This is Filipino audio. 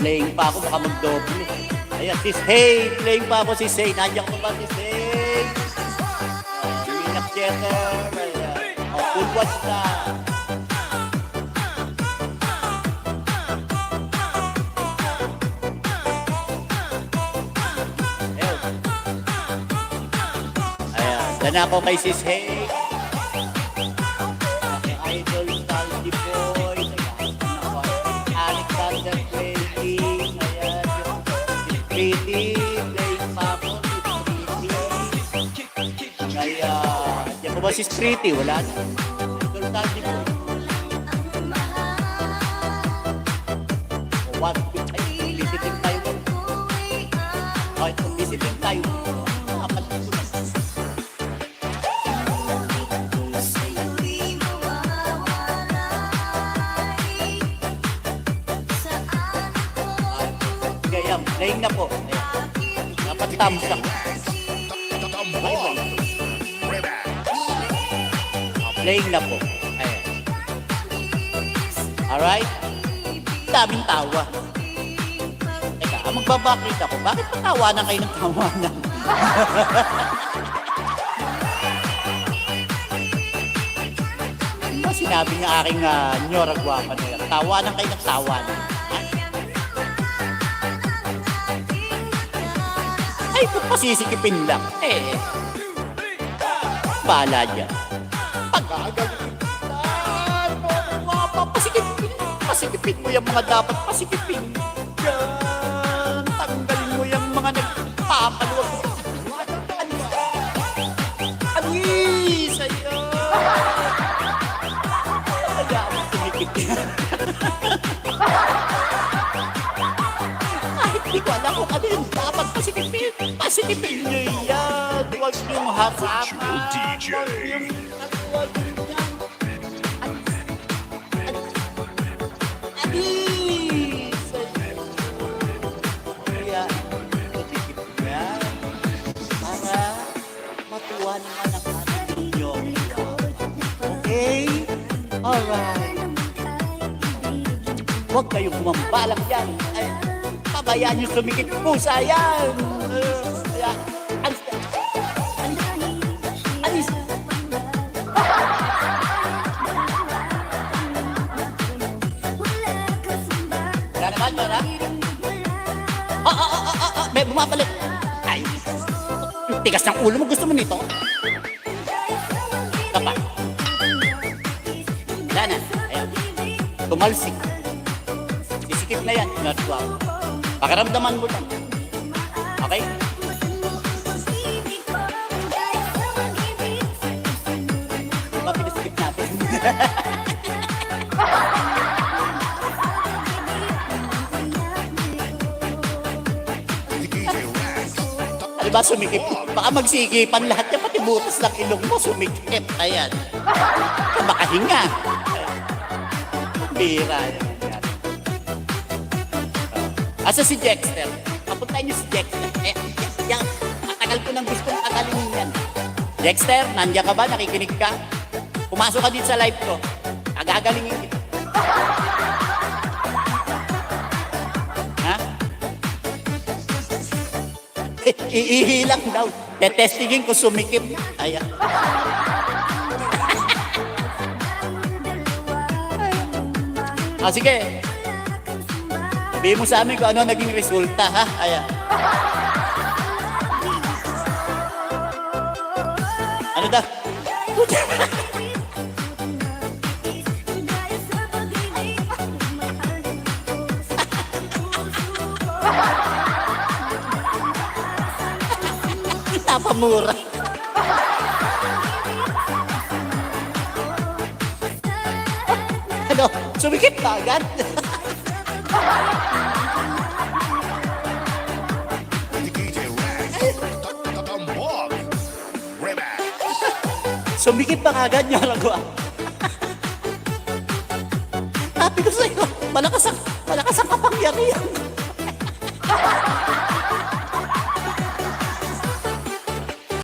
Playing pa ako, baka mag-double. Ayan, sis Hey. Playing pa ako, sis Hey. Nandiyan ko ba, sis Hey? Minap Jeter. Ayan. Full watch na. Ayan. Dyan ako kay sis Hey. Idol, Salty Boy. Alexander Playing. Ayan. Pretty. Playing pa ako. Kaya, diyan ko ba si Pretty? Wala na. Idol, Salty Boy. What? Ay, visiting tayo. Okay, visiting tayo. Kaya, playing na po. Dapat thumbs up. Bye-bye. Playing na po. Ayan. Alright? Daming tawa. Teka, magbabakit ako. Bakit patawanan kayo ng tawanan? Ano sinabi ng aking Nyora Guapa nila? Tawanan kayo ng tawanan. Ay, kung pasisikipin lang. Bahala dyan. Pasikipin mo yung mga dapat pasikipin. Yan. Tanggalin mo yung mga nagpapaluwag. Anis! Sa'yo! Kaya ako tumikip yan. Kahit di ko alam kung ano yung dapat pasikipin. Pasikipin nyo yan. Huwag niyong harapan. Huwag niyong matuwa naman ang ating ninyo. Okay? Alright. Huwag kayong kumambalak yan. Ay, pabayaan nyo sumikip pusa yan. Ayan. Alis ka. Alis. Wala naman, wala? May bumabalik. Ay, tigas ng ulo mo. Gusto mo nito? Ito pa. Wala na. Ayan. Tumalsik. Sisikip na yan. Pakiramdaman mo lang. Okay? Diba pinasikip natin? Diba sumikip? Baka magsigipan lahat yan, pati butas ng ilong mo sumikip. Ayan. Makahinga. Bira yan. Asa si Dexter? Papuntahin niyo si Dexter. Yan. Matagal ko nang gustong tagalinin yan. Dexter, nandiyan ka ba? Nakikinig ka? Pumasok ka dito sa live ko. Agagalingin kita. Ha? Iihilang daw. Tetestingin ko sumikip. Ayan. Sige. Sabihin mo sa amin kung ano naging resulta, ha? Ayan. Ano daw? Napamura. Ano? Sumikip ka agad? Sumikip pa kagad niya lang ko. Sabi ko sa'yo, malakas ang kapangyarihan.